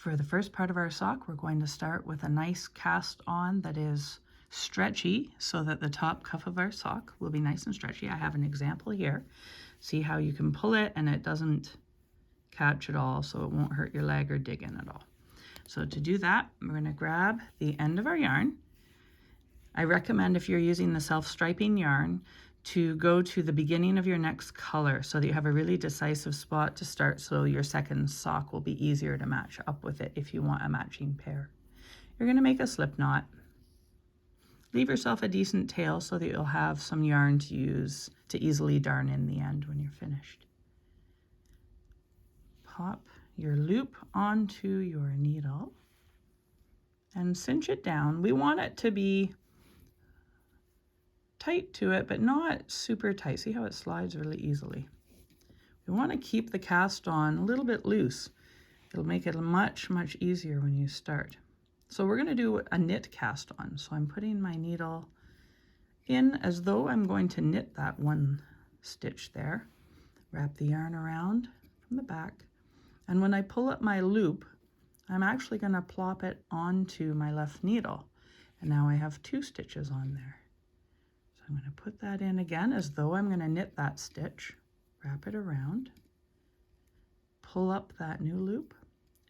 For the first part of our sock, we're going to start with a nice cast on that is stretchy so that the top cuff of our sock will be nice and stretchy. I have an example here. See how you can pull it and it doesn't catch at all, so it won't hurt your leg or dig in at all. So to do that, we're going to grab the end of our yarn. I recommend, if you're using the self-striping yarn, to go to the beginning of your next color so that you have a really decisive spot to start, so your second sock will be easier to match up with it if you want a matching pair. You're going to make a slip knot. Leave yourself a decent tail so that you'll have some yarn to use to easily darn in the end when you're finished. Pop your loop onto your needle and cinch it down. We want it to be tight to it, but not super tight. See how it slides really easily? We want to keep the cast on a little bit loose. It'll make it much, much easier when you start. So we're going to do a knit cast on. So I'm putting my needle in as though I'm going to knit that one stitch there. Wrap the yarn around from the back. And when I pull up my loop, I'm actually going to plop it onto my left needle. And now I have 2 stitches on there. So I'm going to put that in again as though I'm going to knit that stitch. Wrap it around. Pull up that new loop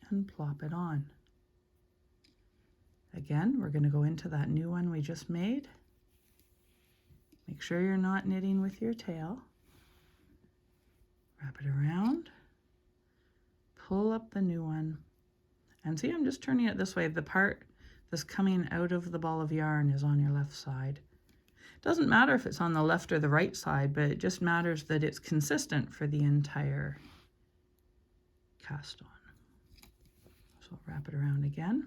and plop it on. Again, we're going to go into that new one we just made. Make sure you're not knitting with your tail. Wrap it around. Pull up the new one. And see, I'm just turning it this way. The part that's coming out of the ball of yarn is on your left side. It doesn't matter if it's on the left or the right side, but it just matters that it's consistent for the entire cast on. So wrap it around again.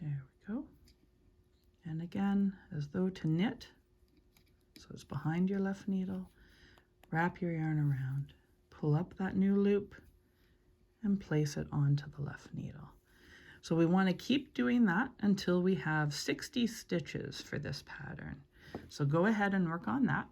There we go. And again, as though to knit. So it's behind your left needle. Wrap your yarn around. Pull up that new loop and place it onto the left needle. So we want to keep doing that until we have 60 stitches for this pattern. So go ahead and work on that.